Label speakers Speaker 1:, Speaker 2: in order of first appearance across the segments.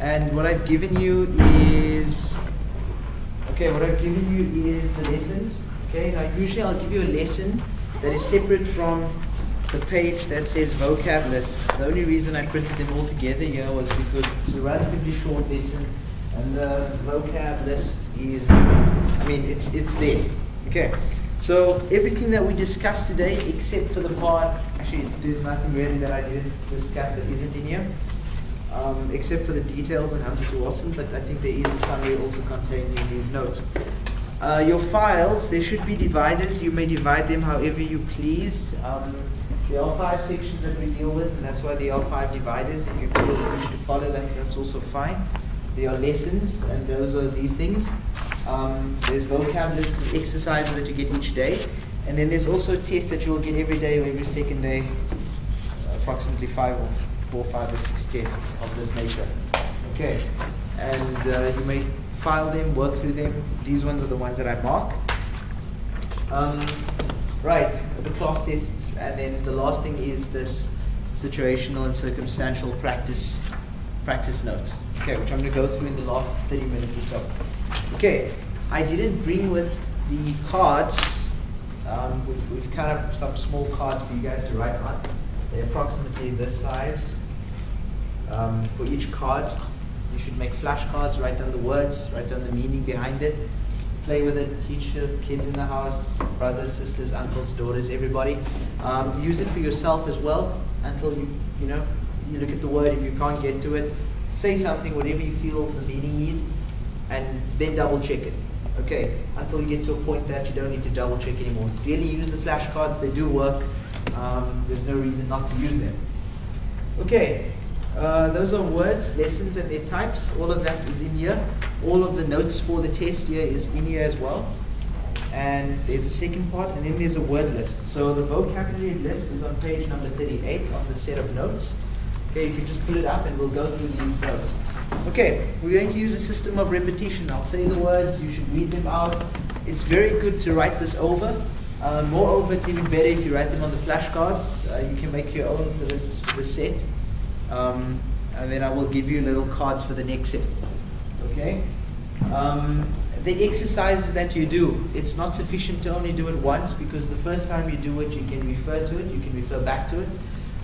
Speaker 1: And what I've given you is, okay, what I've given you is the lessons. Okay, now usually I'll give you a lesson that is separate from the page that says vocab list. The only reason I printed them all together here was because it's a relatively short lesson, and the vocab list is, I mean, it's there. Okay, so everything that we discussed today, except for the part, actually there's nothing really that I didn't discuss that isn't in here, except for the details and Hamza to Wasl, but I think there is a summary also contained in these notes. Your files, there should be dividers. You may divide them however you please. There are 5 sections that we deal with, and that's why there are 5 dividers. If you feel you should follow that, that's also fine. There are lessons, and those are these things. There's vocab lists and exercises that you get each day. And then there's also a test that you will get every day or every second day, approximately 4, 5, or 6 tests of this nature. Okay, and you may file them, work through them. These ones are the ones that I mark. Right, the class tests, and then the last thing is this situational and circumstantial practice notes. Okay, which I'm going to go through in the last 30 minutes or so. Okay, I didn't bring with the cards. We've cut up some small cards for you guys to write on. They're approximately this size. For each card, you should make flashcards, write down the words, write down the meaning behind it. Play with it, teach your kids in the house, brothers, sisters, uncles, daughters, everybody. Use it for yourself as well until you look at the word. If you can't get to it, say something, whatever you feel the meaning is, and then double check it. Okay, until you get to a point that you don't need to double check anymore. Really use the flashcards, they do work. There's no reason not to use them. Okay. Those are words, lessons, and their types. All of that is in here. All of the notes for the test here is in here as well. And there's a second part, and then there's a word list. So the vocabulary list is on page number 38 of the set of notes. Okay, you can just pull it up and we'll go through these notes. Okay, we're going to use a system of repetition. I'll say the words, you should read them out. It's very good to write this over. Moreover, it's even better if you write them on the flashcards. You can make your own for this set. And then I will give you little cards for the next set. Okay? The exercises that you do, it's not sufficient to only do it once, because the first time you do it, you can refer to it, you can refer back to it.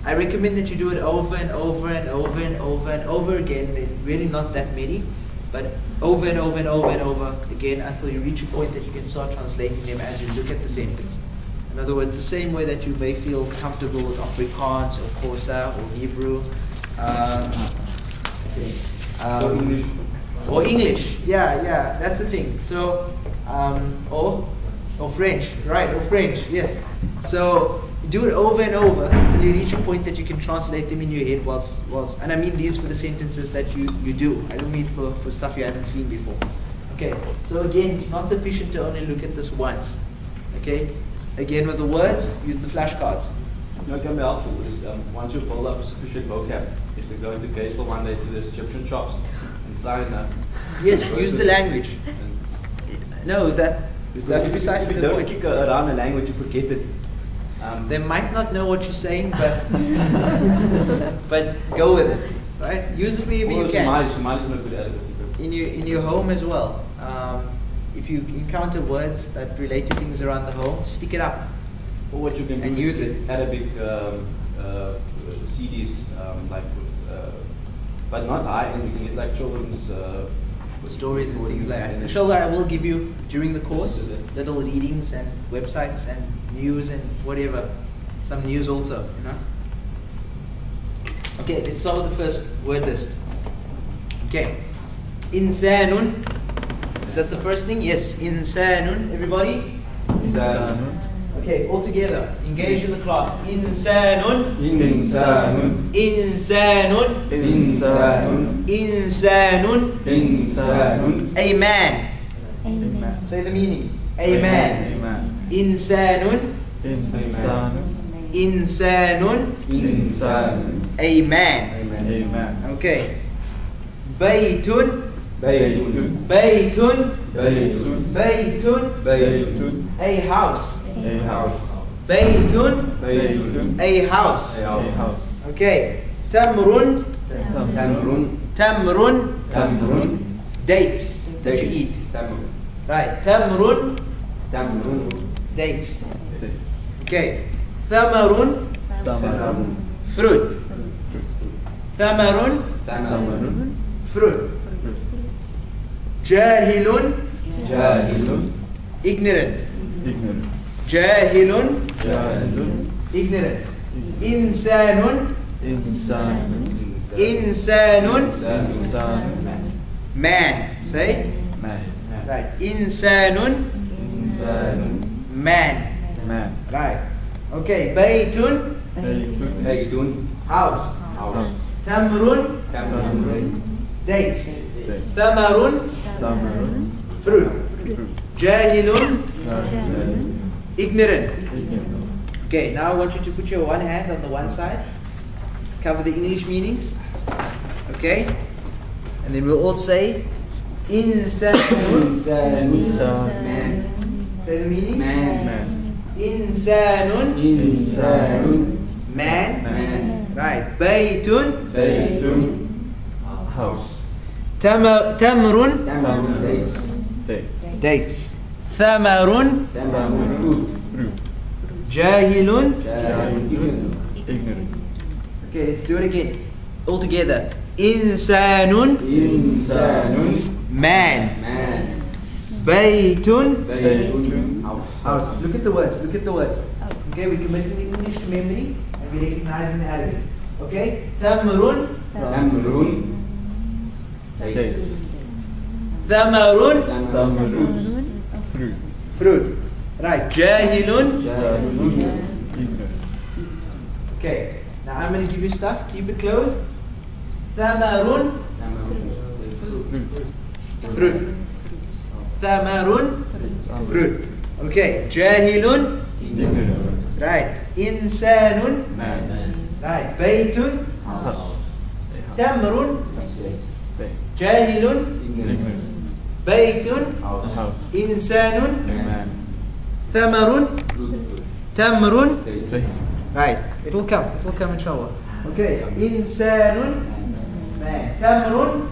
Speaker 1: I recommend that you do it over and over and over and over and over again. They're really not that many, but over and over and over and over again until you reach a point that you can start translating them as you look at the sentence. In other words, the same way that you may feel comfortable with Afrikaans or Xhosa or Hebrew, or English, yeah, that's the thing. So, or French, right? Or French, yes. So do it over and over until you reach a point that you can translate them in your head. Whilst, and I mean these for the sentences that you do. I don't mean for stuff you haven't seen before. Okay. So again, it's not sufficient to only look at this once. Okay. Again, with the words, use the flashcards.
Speaker 2: You know, what can be helpful is once you build up sufficient vocab, is to go into Contextual one day to the Egyptian shops and try and
Speaker 1: yes, use the language. No, that's precisely the point.
Speaker 2: If you don't kick around the language, you forget it.
Speaker 1: They might not know what you're saying, but but go with it, right? Use it wherever you can. In your home as well. If you encounter words that relate to things around the home, stick it up.
Speaker 2: Or what you can do
Speaker 1: and use it.
Speaker 2: Arabic CDs, but not high-end. You can get like children's
Speaker 1: stories and things like that. Inshallah, I will give you during the course little readings and websites and news and whatever. Some news also, Okay, let's start with the first word list. Okay, insanun. Is that the first thing? Yes, insanun. Everybody?
Speaker 2: Insanun.
Speaker 1: Okay, all together. Engage in the class. Insanun.
Speaker 2: Insanun.
Speaker 1: Insanun.
Speaker 2: Insanun.
Speaker 1: Insanun.
Speaker 2: Insanun.
Speaker 1: A man.
Speaker 2: Amen.
Speaker 1: Say the meaning. A man.
Speaker 2: Amen.
Speaker 1: Insanun.
Speaker 2: Insanun.
Speaker 1: Insanun.
Speaker 2: Insanun.
Speaker 1: A man.
Speaker 2: Amen.
Speaker 1: Okay. Baytun.
Speaker 2: Baytun.
Speaker 1: Baytun.
Speaker 2: Baytun.
Speaker 1: Baytun.
Speaker 2: Baytun.
Speaker 1: A house.
Speaker 2: A house.
Speaker 1: Baytun.
Speaker 2: Baytun.
Speaker 1: A house.
Speaker 2: A house.
Speaker 1: Okay. Tamrun.
Speaker 2: Tamrun.
Speaker 1: Tamrun.
Speaker 2: Tamrun.
Speaker 1: Dates that you eat.
Speaker 2: Tamrun.
Speaker 1: Right. Tamrun.
Speaker 2: Tamrun.
Speaker 1: Dates. Okay. Thamarun.
Speaker 2: Tamarun.
Speaker 1: Fruit. Thamarun.
Speaker 2: Tamarun.
Speaker 1: Fruit. Jahilun.
Speaker 2: Jahilun.
Speaker 1: Ignorant.
Speaker 2: Ignorant.
Speaker 1: Jahilun.
Speaker 2: Jahilun.
Speaker 1: Ignorant. Insanun.
Speaker 2: Insanun.
Speaker 1: Insanun.
Speaker 2: Insanun.
Speaker 1: Man. Say.
Speaker 2: Man.
Speaker 1: Right. Insanun.
Speaker 2: Insanun.
Speaker 1: Man.
Speaker 2: Man.
Speaker 1: Right. Okay. Baytun.
Speaker 2: Baytun. Baytun.
Speaker 1: House.
Speaker 2: House.
Speaker 1: Tamrun.
Speaker 2: Tamrun.
Speaker 1: Dates. Tamarun.
Speaker 2: Tamarun.
Speaker 1: Fruit. Jahilun.
Speaker 2: Jahilun.
Speaker 1: Ignorant.
Speaker 2: Ignorant.
Speaker 1: Okay. Now I want you to put your one hand on the one side. Cover the English meanings. Okay. And then we'll all say Insanun.
Speaker 2: Man.
Speaker 1: Say the meaning.
Speaker 2: Man.
Speaker 1: Insanun.
Speaker 2: Insanun.
Speaker 1: Man.
Speaker 2: Man.
Speaker 1: Right. Baytun.
Speaker 2: Baytun. House.
Speaker 1: Tamrun.
Speaker 2: Tamrun.
Speaker 1: Dates. Thamarun.
Speaker 2: Tamarun. Fruit.
Speaker 1: Jahilun.
Speaker 2: Jahilun. Ignorant.
Speaker 1: Okay, let's do it again. All together. Insanun.
Speaker 2: Insanun.
Speaker 1: Man.
Speaker 2: Man.
Speaker 1: Baytun.
Speaker 2: Baytun.
Speaker 1: House. Look at the words. Look at the words. Okay, we commit the English to memory and we recognize in the Arabic. Okay? Tamrun.
Speaker 2: Tamrun. Dates.
Speaker 1: Thamarun.
Speaker 2: Tamarun. Fruit.
Speaker 1: Fruit. Right. Jahilun.
Speaker 2: Jahilun. Ignorant.
Speaker 1: Okay. Now I'm going to give you stuff. Keep it closed. Thamarun. Fruit. Thamarun. Fruit. Okay. Jahilun.
Speaker 2: Ignorant.
Speaker 1: Right. Insanun.
Speaker 2: Man.
Speaker 1: Right. Baytun.
Speaker 2: House.
Speaker 1: Tamrun. Jahilun.
Speaker 2: Ignorant.
Speaker 1: Baytun.
Speaker 2: House.
Speaker 1: Insanun.
Speaker 2: Man.
Speaker 1: Thamarun. Tamrun.
Speaker 2: Dates.
Speaker 1: Right. It will come. It will come inshallah. Okay. Insanun. Man. Tamrun.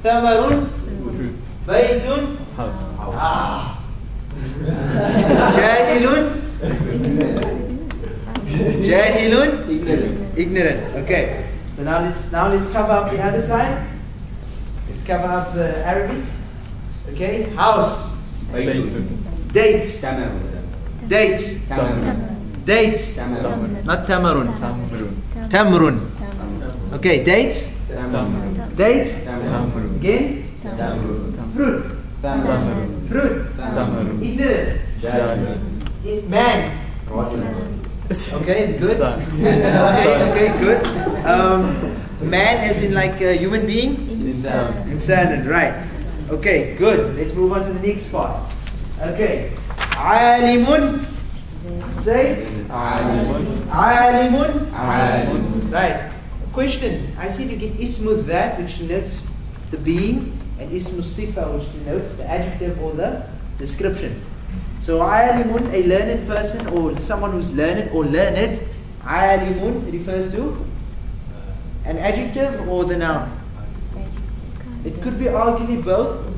Speaker 1: Thamarun.
Speaker 2: Fruit.
Speaker 1: Baytun.
Speaker 2: House.
Speaker 1: Ah. Jahilun. Jahilun.
Speaker 2: Ignorant.
Speaker 1: Ignorant. Okay. So now let's cover up the other side. Let's cover up the Arabic. Okay. House.
Speaker 2: Baytun.
Speaker 1: Dates.
Speaker 2: Tamarun.
Speaker 1: Dates.
Speaker 2: Tamarun.
Speaker 1: Dates.
Speaker 2: Tamarun.
Speaker 1: Not tamarun.
Speaker 2: Tamrun.
Speaker 1: Tamrun. Okay. Dates.
Speaker 2: Tamarun.
Speaker 1: Dates.
Speaker 2: Tamrun.
Speaker 1: Again.
Speaker 2: Tamrun.
Speaker 1: Fruit.
Speaker 2: Tamarun.
Speaker 1: Fruit.
Speaker 2: Tamarun.
Speaker 1: Ignorant.
Speaker 2: Jahilun.
Speaker 1: Man. Okay. Good. Okay. Good. Man as in like a human being.
Speaker 2: Insan.
Speaker 1: Insanan, right. Okay, good. Let's move on to the next part. Okay. Alimun. Say.
Speaker 2: Alimun.
Speaker 1: Alimun.
Speaker 2: Alimun.
Speaker 1: Right. Question. I see you get ismu that, which denotes the being, and ismu sifa, which denotes the adjective or the description. So alimun, a learned person or someone who's learned or learned, alimun refers to an adjective or the noun. It could be arguably both,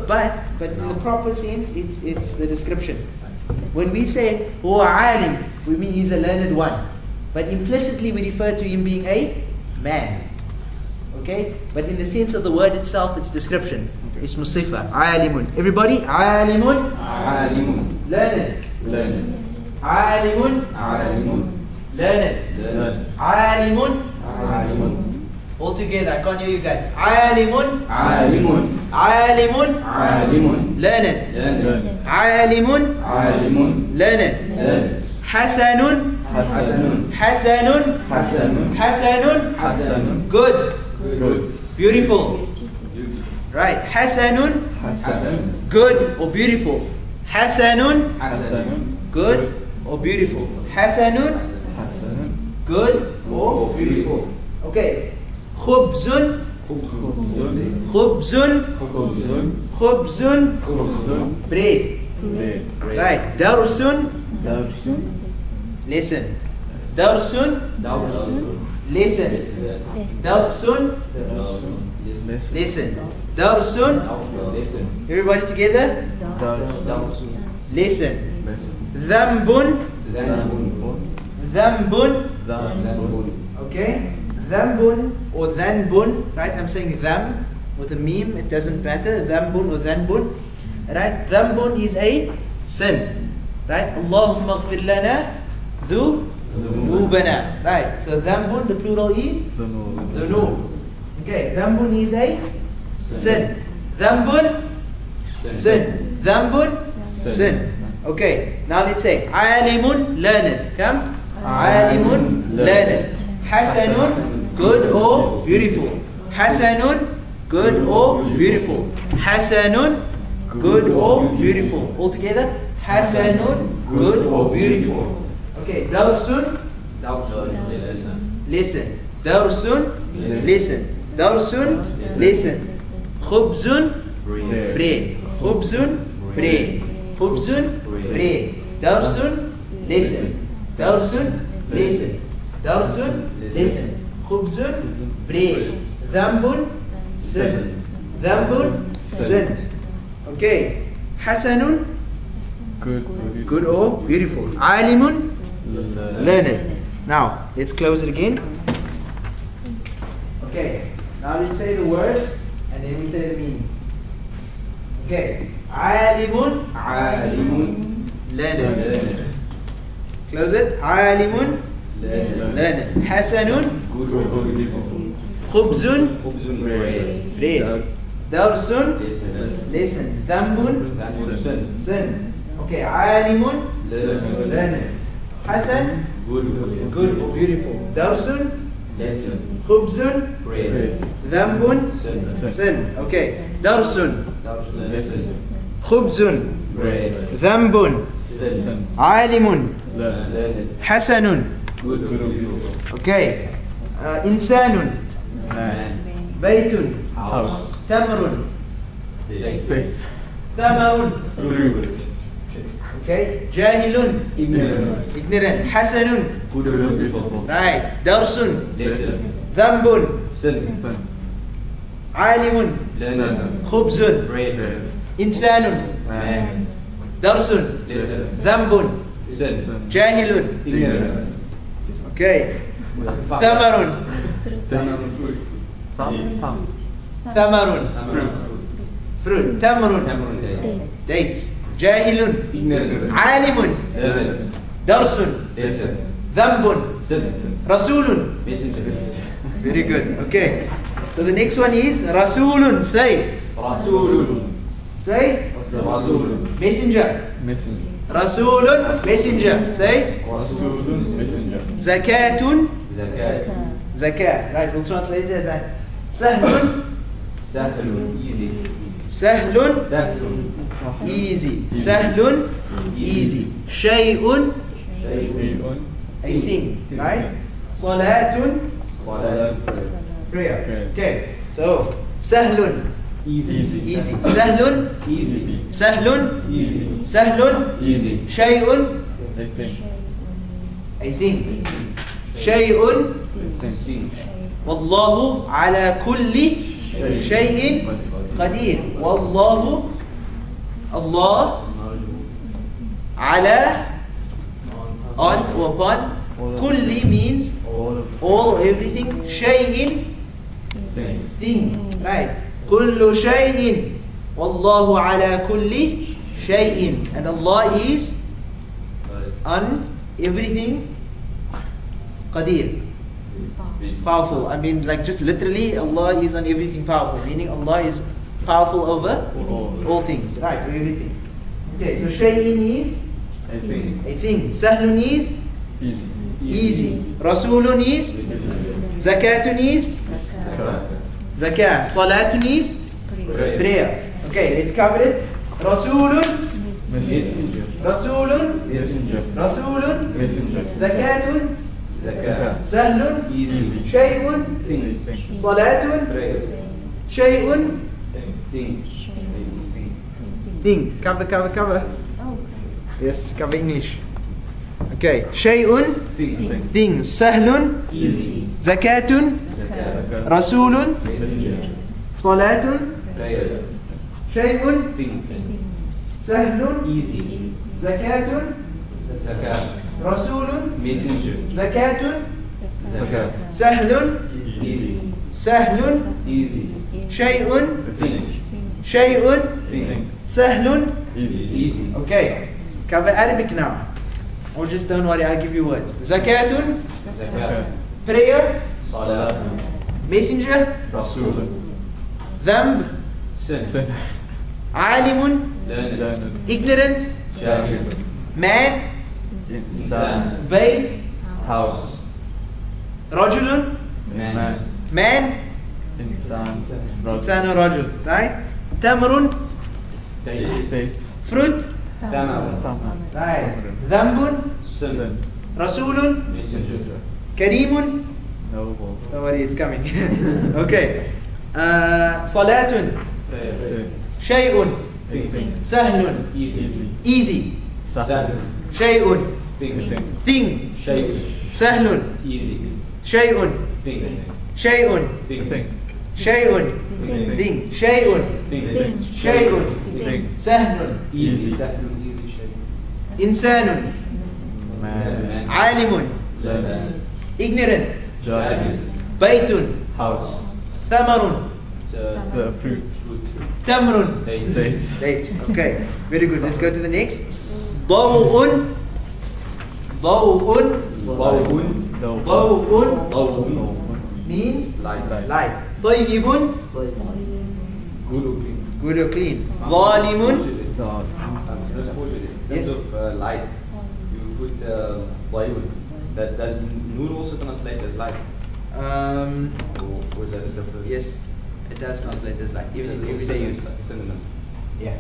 Speaker 1: but in the proper sense, it's the description. When we say huwa alim, we mean he's a learned one, but implicitly we refer to him being a man. Okay, but in the sense of the word itself, it's description. It's musifa. Alimun. Everybody, alimun.
Speaker 2: Alimun.
Speaker 1: Learned.
Speaker 2: Learned.
Speaker 1: Alimun.
Speaker 2: Alimun.
Speaker 1: Learned.
Speaker 2: Learned.
Speaker 1: Alimun.
Speaker 2: Alimun.
Speaker 1: All together, I can't hear you guys. Alimun.
Speaker 2: Alimun.
Speaker 1: Alimun.
Speaker 2: Alimun.
Speaker 1: Learned.
Speaker 2: Learned.
Speaker 1: Alimun.
Speaker 2: Alimun.
Speaker 1: Learned.
Speaker 2: Learned.
Speaker 1: Hasanun.
Speaker 2: Hasanun.
Speaker 1: Hasanun.
Speaker 2: Hasanun.
Speaker 1: Hasanun.
Speaker 2: Hasanun.
Speaker 1: Good.
Speaker 2: Good.
Speaker 1: Beautiful. Right. Hasanun.
Speaker 2: Hasanun.
Speaker 1: Good or beautiful. Hasanun.
Speaker 2: Hasanun.
Speaker 1: Good or beautiful. Hasanun.
Speaker 2: Hasanun.
Speaker 1: Good or beautiful. Okay. Khubzun.
Speaker 2: Khubzun.
Speaker 1: Khubzun.
Speaker 2: Khubzun.
Speaker 1: Khubzun.
Speaker 2: Khubzun.
Speaker 1: Bread.
Speaker 2: Bread.
Speaker 1: Right. Darsun.
Speaker 2: Darsun.
Speaker 1: Lesson. Darsun.
Speaker 2: Darsun.
Speaker 1: listen. Darsun, listen. Darsun, everybody together. Listen. Dhambun, dhambun. Okay. Dhambun or dhanbun, right? I'm saying dham with a meme, it doesn't matter. Dhambun or dhanbun, right? Dhambun is a sin, right? Allahumma ghfir lana dhunubana, right? So dhambun, the plural is dhunub. Okay, dhambun is a sin. Dhambun, sin. Dhambun, sin. Okay, now let's say alimun learned. Come. Alimun learned. Hasanun, good or beautiful. Hasanun, good or beautiful. Hasanun, good or beautiful. All together. Hasanun, good or beautiful. Okay, Darsun, listen. Darsun, listen. Darsun, listen. Khubzun, bread. Khubzun, bread. Khubzun, bread. Darsun, listen. Darsun, listen. Darsun, listen. Khubzun, bread. Dhambun, sin. Dhambun, sin. Okay. Hasanun, good or beautiful. Alimun, learned. Now, let's close it again. Okay. Now let's say the words and then we say the meaning. Okay. Alimun, learned. Close it. Alimun, learned. Hasanun, khubzun, bread. Darsun, listen. Dhambun, sin. Okay. Alimun, learned. Hasan, good or beautiful. Darsun, khubzun, dhambun, sin. Okay. Darsun, khubzun, dhambun, alimun, hasanun. Okay. Insanun, baytun, tamrun, tamarun. Okay. Jahilun, ignorant. Hasanun, right. Darsun, dhambun, alimun, khubzun, insanun, darsun, dhambun, jahilun. Okay. Tamarun, fruit. Tamrun, dates. Jahilun, alimun, darsun, dhambun, rasulun. Very good. Okay. So the next one is rasulun. Say. Say. Messenger. Rasulun, messenger. Say. Zakatun. Zakat. Right. We'll translate it as that. Sahlun.
Speaker 2: Easy.
Speaker 1: Sahlun. Easy. Sahlun, easy. Shay'un, a thing, right? Salatun, prayer. Okay, so Sahlun, easy. Sahlun, Sahlun, Shay'un, a thing. Shay'un, Wallahu ala kulli shay'in qadir. Wallahu, Allah, ala, on or upon. Kulli means all, everything. Shay'in, thing, right? Kullu shay'in. Wallahu ala kulli shay'in. And Allah is on everything. Qadir, powerful. I mean, like, just literally, Allah is on everything powerful. Meaning Allah is powerful over all things, right? Or everything. Okay, so shay'in is
Speaker 2: A
Speaker 1: thing. Sahlun is easy. Rasulun is zakatun is zakah. Salatun is prayer. Okay, let's cover it. Rasulun, Rasulun, Rasulun, zakatun, sahlun, shay'un, salatun, shay'un, thing. Cover. Yes, cover English. Okay. Shay'un,
Speaker 2: Thing.
Speaker 1: things. Sahlun,
Speaker 2: Easy.
Speaker 1: zakatun, rasulun, salatun,
Speaker 2: Prayer.
Speaker 1: shay'un,
Speaker 2: Thing.
Speaker 1: sahlun,
Speaker 2: Easy.
Speaker 1: zakatun,
Speaker 2: Zakat.
Speaker 1: rasulun,
Speaker 2: Messenger.
Speaker 1: zakatun,
Speaker 2: Zakat.
Speaker 1: sahlun,
Speaker 2: Easy.
Speaker 1: sahlun,
Speaker 2: Easy.
Speaker 1: shay'un,
Speaker 2: Thing.
Speaker 1: shay'un,
Speaker 2: Thing.
Speaker 1: sahlun.
Speaker 2: Easy.
Speaker 1: Okay. Cover Arabic now. Or just don't worry, I'll give you words. Zakatun,
Speaker 2: Zakat.
Speaker 1: prayer,
Speaker 2: Salat.
Speaker 1: messenger,
Speaker 2: Rasul.
Speaker 1: dhanb,
Speaker 2: Sin.
Speaker 1: alimun,
Speaker 2: Learning.
Speaker 1: ignorant,
Speaker 2: Jahil.
Speaker 1: man,
Speaker 2: Insan.
Speaker 1: bayt,
Speaker 2: House.
Speaker 1: rajulun,
Speaker 2: Man.
Speaker 1: man,
Speaker 3: Insan.
Speaker 1: insan or rajul, right? Tamrun,
Speaker 2: Date.
Speaker 3: Dates.
Speaker 1: fruit,
Speaker 2: Tamam.
Speaker 1: right? Dhanbun,
Speaker 2: Sin.
Speaker 1: rasulun,
Speaker 2: Messenger.
Speaker 1: karimun,
Speaker 3: Noble.
Speaker 1: don't worry, it's coming. Okay. Salatun,
Speaker 2: Prayer.
Speaker 1: shay'un,
Speaker 2: Thing.
Speaker 1: sahlun,
Speaker 2: Easy.
Speaker 1: easy,
Speaker 2: Salat.
Speaker 1: shay'un,
Speaker 2: Thing.
Speaker 1: thing,
Speaker 2: Shaykh.
Speaker 1: sahlun,
Speaker 2: Easy.
Speaker 1: shay'un,
Speaker 2: Thing.
Speaker 1: shay'un,
Speaker 2: Thing.
Speaker 1: shay'un, thing, shay'un,
Speaker 2: Thing.
Speaker 1: shay'un,
Speaker 3: Thing.
Speaker 1: sahlun,
Speaker 2: Easy. Sahlun. Easy. Shaykh.
Speaker 1: insanun,
Speaker 3: Man.
Speaker 1: alimun,
Speaker 2: Learn.
Speaker 1: ignorant,
Speaker 3: Jahil.
Speaker 1: baytun,
Speaker 2: House.
Speaker 1: thamarun,
Speaker 3: The fruit.
Speaker 1: tamrun,
Speaker 2: Date.
Speaker 3: Dates.
Speaker 1: dates. Okay, very good. Let's go to the next. Daw'un, daw'un,
Speaker 2: Bawun.
Speaker 1: daw'un
Speaker 2: Bawun.
Speaker 1: means
Speaker 2: Light.
Speaker 1: light. Tayyibun,
Speaker 2: Good looking.
Speaker 1: good or clean. Zalimun,
Speaker 3: God.
Speaker 2: In
Speaker 1: Yes.
Speaker 2: terms of light, you put Bawun. That does Nur also translate as light? Or is that a different?
Speaker 1: yes, it does translate as light, even in everyday use.
Speaker 2: Synonym.
Speaker 1: Yeah.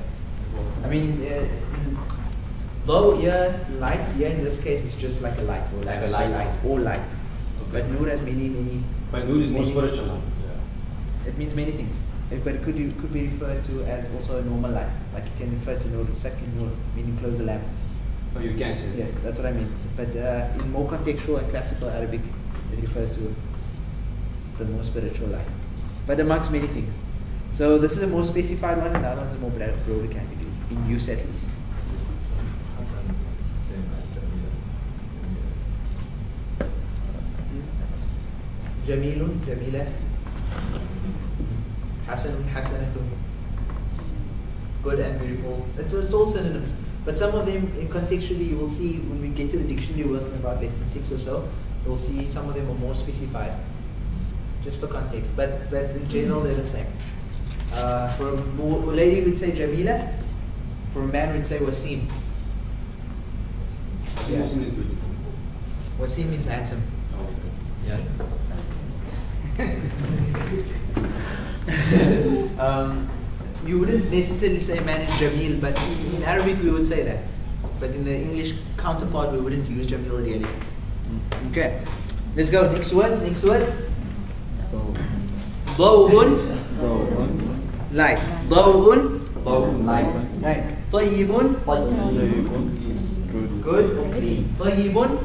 Speaker 1: I mean, though light, in this case, it's just like a light, or
Speaker 2: Like a light.
Speaker 1: or light. But nur has many.
Speaker 2: But Nur is more
Speaker 1: Meaning-
Speaker 2: spiritual.
Speaker 1: It means many things. But it could be referred to as also a normal light. Like you can refer to nur, second nur, meaning close the lamp.
Speaker 2: Oh, you can say.
Speaker 1: Yes, that's what I mean. But in more contextual and classical Arabic, it refers to the more spiritual light. But amongst many things. So this is a more specified one, and that one's a more broader category, in use at least. Jamilun, Jamila. Hasanun, Hasanatun. Good and beautiful. It's all synonyms. But some of them, contextually, you will see when we get to the dictionary working about lesson 6 or so, you'll see some of them are more specified, just for context. But in general, they're the same. For a lady, we'd say Jamila. For a man, we'd say Wasim. Yeah. Wasim means handsome. Yeah. You wouldn't necessarily say man is Jamil, but in Arabic we would say that. But in the English counterpart we wouldn't use Jamil really. Okay. Let's go. Next words. Daw'un, light. Daw'un, light. Tayyibun, good or clean. Tayyibun,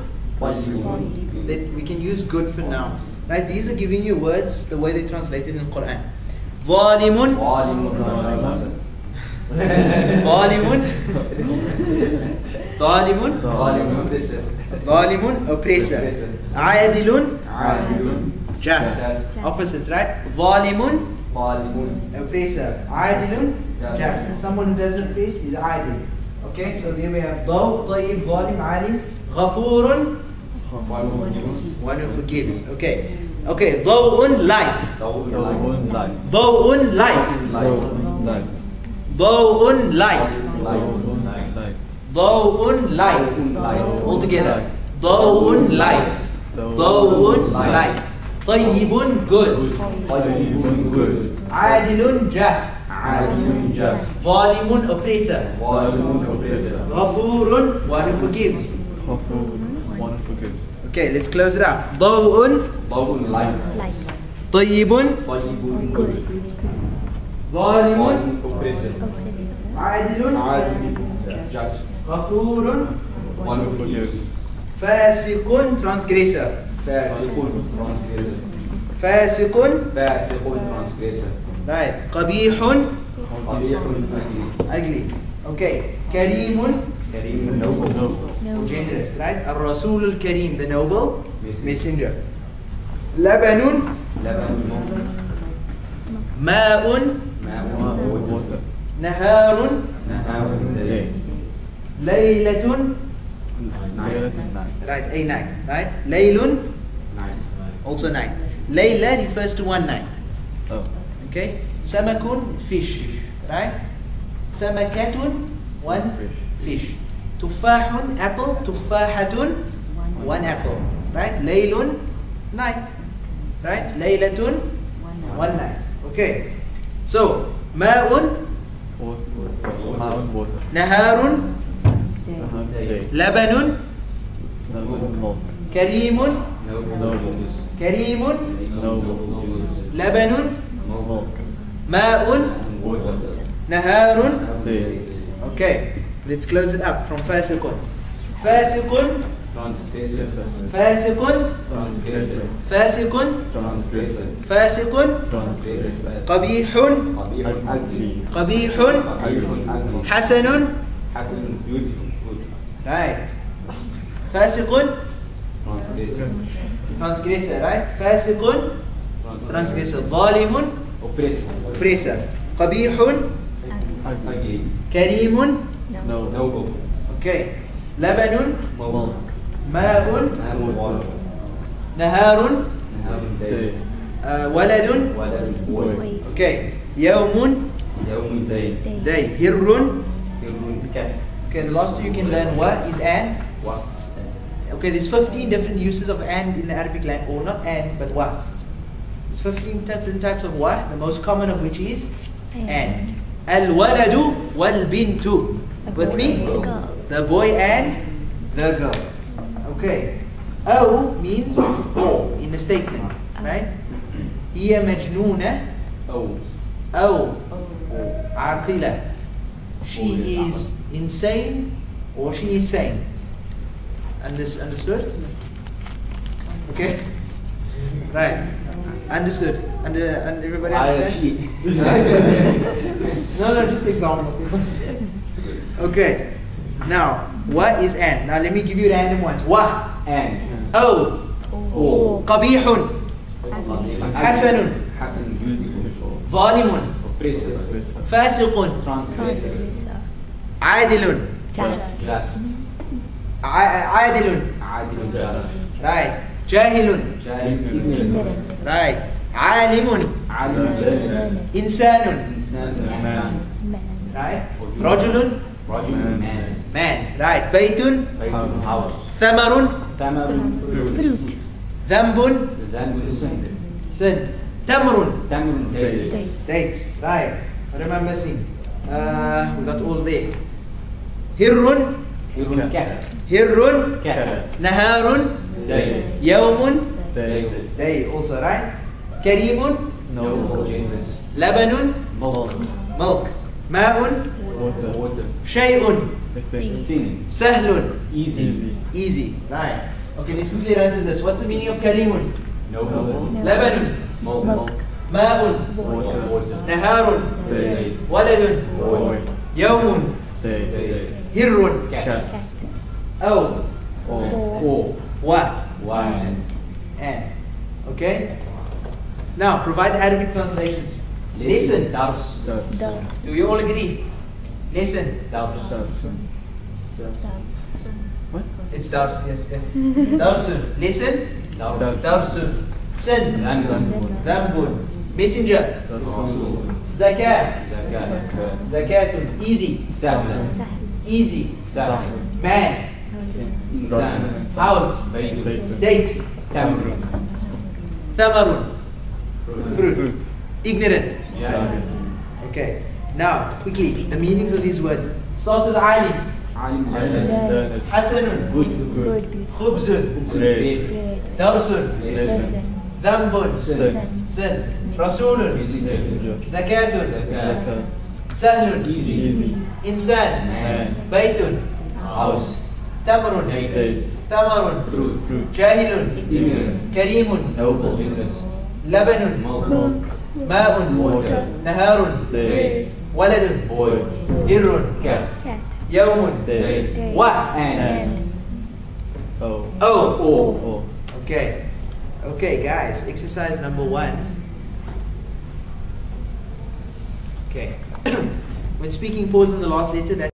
Speaker 1: that we can use good for now. Right? These are giving you words the way they translated in the Quran. Zalimun, Zalimun, oppressor. Adilun, just. Opposites, right? Zalimun, oppressor. Adilun, just. Someone who doesn't oppress is adil. Okay, so there we have Daw, Tayyib, Zalim, Alim, Ghafurun, one who forgives. Okay. Daw'un, light. Daw'un, light. Daw'un, light. Daw'un, light. All together. Daw'un, light. Daw'un, light. Tayyibun, good. Adilun, just. Zalimun, oppressor. Ghafurun, one who forgives. Okay, let's close it up. Daw'un, tayyibun, zalimun, adilun, ghafurun, فاسق transgressor.
Speaker 2: فاسق transgressor.
Speaker 1: فاسق
Speaker 2: فاسق transgressor.
Speaker 1: right. قبيح
Speaker 2: قبيح ugly.
Speaker 1: ugly. Okay. كريم
Speaker 2: كريم noble.
Speaker 1: generous, right? الرسول الكريم, the noble messenger. لبن
Speaker 2: لبن
Speaker 1: ماء
Speaker 2: ماء water.
Speaker 1: نهار
Speaker 2: نهار day.
Speaker 1: ليلة
Speaker 3: Night.
Speaker 1: right, a night, right? ليل
Speaker 2: Night.
Speaker 1: also night. ليلة refers to one night.
Speaker 3: Oh.
Speaker 1: Okay? سمك fish, right? سمكة one fish. تفاح apple, تفاحة one apple, right? ليل night, right? ليلة one night. Okay. So ماء
Speaker 3: Water. Mountain water.
Speaker 1: نهار
Speaker 3: Day.
Speaker 1: لبن
Speaker 3: Milk.
Speaker 1: كريم
Speaker 3: Noble.
Speaker 1: كريم
Speaker 3: Noble.
Speaker 1: لبن
Speaker 3: Milk.
Speaker 1: ماء
Speaker 2: Water.
Speaker 1: نهار.
Speaker 3: Day.
Speaker 1: Okay, let's close it up from فاسق. فاسق
Speaker 2: Transgressor.
Speaker 1: فاسق
Speaker 2: Transgressor.
Speaker 1: فاسق
Speaker 2: Transgressor.
Speaker 1: فاسق
Speaker 3: Transgressor.
Speaker 1: قبيح
Speaker 2: قبيح ugly.
Speaker 1: قبيح
Speaker 2: قبيح ugly.
Speaker 1: حسن
Speaker 2: حسن beautiful. Good.
Speaker 1: right. فاسق
Speaker 2: Transgressor.
Speaker 1: transgressor, right? فاسق transgressor. ظالم
Speaker 2: Oppressor.
Speaker 1: oppressor. قبيح
Speaker 2: Ugly.
Speaker 1: كريم
Speaker 3: No.
Speaker 2: Noble.
Speaker 1: okay. لبن
Speaker 3: Milk.
Speaker 1: ماء
Speaker 2: Man water.
Speaker 1: نهار
Speaker 2: نهار day.
Speaker 3: Day.
Speaker 1: ولد
Speaker 2: ولد boy.
Speaker 1: okay. يوم
Speaker 2: يوم day.
Speaker 1: day. هر
Speaker 2: يوم cat.
Speaker 1: okay. The last two you can learn what is and.
Speaker 2: What?
Speaker 1: Okay, there's 15 different uses of and in the Arabic language, or not and, but what. There's 15 different types of what, the most common of which is and. Al-waladu wal-bintu. With me? The boy and the girl. Okay. أو means or in a statement, right? هي مجنونة
Speaker 2: Oh.
Speaker 1: أو عاقلة. She is insane or she is sane. Understood? Okay? Right. Understood. And everybody understand? No, just example. Okay. Now, what is and? Now let me give you random ones. What?
Speaker 2: And.
Speaker 1: Oh.
Speaker 2: Oh.
Speaker 1: قبيح. حسن.
Speaker 2: حسن beautiful.
Speaker 1: ظالم.
Speaker 2: Oppressor.
Speaker 1: فاسق.
Speaker 2: Transgressor.
Speaker 1: عادل.
Speaker 2: Just.
Speaker 1: عادل.
Speaker 2: عادل. Just.
Speaker 1: Right. جاهل.
Speaker 2: Ignorant.
Speaker 1: Right. عالم.
Speaker 2: عالم. Learned.
Speaker 1: إنسان.
Speaker 2: Insan.
Speaker 3: Man.
Speaker 1: Right. رجل.
Speaker 2: Rajul. Man.
Speaker 1: Man. Right. بيت.
Speaker 2: House.
Speaker 1: ثمر.
Speaker 2: Tamar. Fruit.
Speaker 1: ذنب.
Speaker 2: Then sin.
Speaker 1: sin. تمر.
Speaker 2: Tamar. Dates.
Speaker 1: Dates. Right. What am I missing? We got all there. هر.
Speaker 2: Human cat.
Speaker 1: هر.
Speaker 2: Cat.
Speaker 1: نهار.
Speaker 2: Day.
Speaker 1: يوم.
Speaker 3: Day.
Speaker 1: Day also, right? كريم.
Speaker 2: No. Generous.
Speaker 1: لبن.
Speaker 3: Milk.
Speaker 1: milk. ماء.
Speaker 3: Water.
Speaker 2: Water.
Speaker 1: شيء.
Speaker 3: Thing.
Speaker 2: Thin.
Speaker 1: سهل.
Speaker 2: Easy.
Speaker 1: Easy. Right. Okay, let's quickly run through this. What's the meaning of كريم?
Speaker 2: Noble.
Speaker 1: لبن.
Speaker 2: Milk.
Speaker 1: ماء.
Speaker 2: Water.
Speaker 1: نهار.
Speaker 3: Day.
Speaker 1: ولد.
Speaker 3: Boy.
Speaker 1: يوم.
Speaker 3: Day.
Speaker 1: هر.
Speaker 2: Cat.
Speaker 1: أو.
Speaker 2: Oh.
Speaker 1: و.
Speaker 2: Wine.
Speaker 1: And. Okay? Now, provide the Arabic translations. Listen.
Speaker 2: Dars.
Speaker 1: Do you all agree? Listen.
Speaker 2: Dars.
Speaker 3: What?
Speaker 1: It's dars, yes. Darsun. Listen.
Speaker 2: Dars.
Speaker 1: Darsun. Sin.
Speaker 2: Random.
Speaker 1: Dhanbun. Messenger.
Speaker 2: Rasul.
Speaker 1: Zakah.
Speaker 2: Zakat.
Speaker 1: Zakatun. Easy.
Speaker 2: Sahl.
Speaker 1: Easy.
Speaker 2: Sahl.
Speaker 1: Man.
Speaker 2: Insan.
Speaker 1: House.
Speaker 2: Bayt.
Speaker 1: Dates.
Speaker 2: Tamr.
Speaker 1: Thamarun.
Speaker 2: Fruit.
Speaker 1: Fruit. Ignorant.
Speaker 2: Jahil.
Speaker 1: Okay. Now, quickly, the meanings of these words. Start with alim.
Speaker 2: Alim.
Speaker 3: Learned.
Speaker 1: Hasanun.
Speaker 2: Good.
Speaker 1: Khubzun.
Speaker 2: Bread.
Speaker 1: Darsun.
Speaker 2: Lesson.
Speaker 1: Dhanbun.
Speaker 3: Sin.
Speaker 1: Sin. Rasulun.
Speaker 3: Messenger.
Speaker 1: Zakatun.
Speaker 3: Zakat.
Speaker 1: Sahlun.
Speaker 3: Easy.
Speaker 1: Insan.
Speaker 2: Man.
Speaker 1: Baytun.
Speaker 2: House.
Speaker 1: Tamrun.
Speaker 2: Dates.
Speaker 3: Dates.
Speaker 1: Tamarun.
Speaker 3: Fruit.
Speaker 1: Jahilun.
Speaker 2: Ignorant.
Speaker 1: Karimun.
Speaker 3: Noble.
Speaker 2: Generous.
Speaker 1: Labanun.
Speaker 2: Milk.
Speaker 1: Ma'un.
Speaker 3: Water.
Speaker 1: Naharun.
Speaker 3: Day.
Speaker 1: Waladun.
Speaker 2: Boy.
Speaker 1: Irrun.
Speaker 2: Cat.
Speaker 1: Yawmun.
Speaker 3: Day.
Speaker 1: Wa.
Speaker 2: And.
Speaker 3: Oh.
Speaker 1: Oh.
Speaker 3: Oh.
Speaker 1: Okay. Okay, guys. Exercise number 1. Okay. When speaking, pause in the last letter. That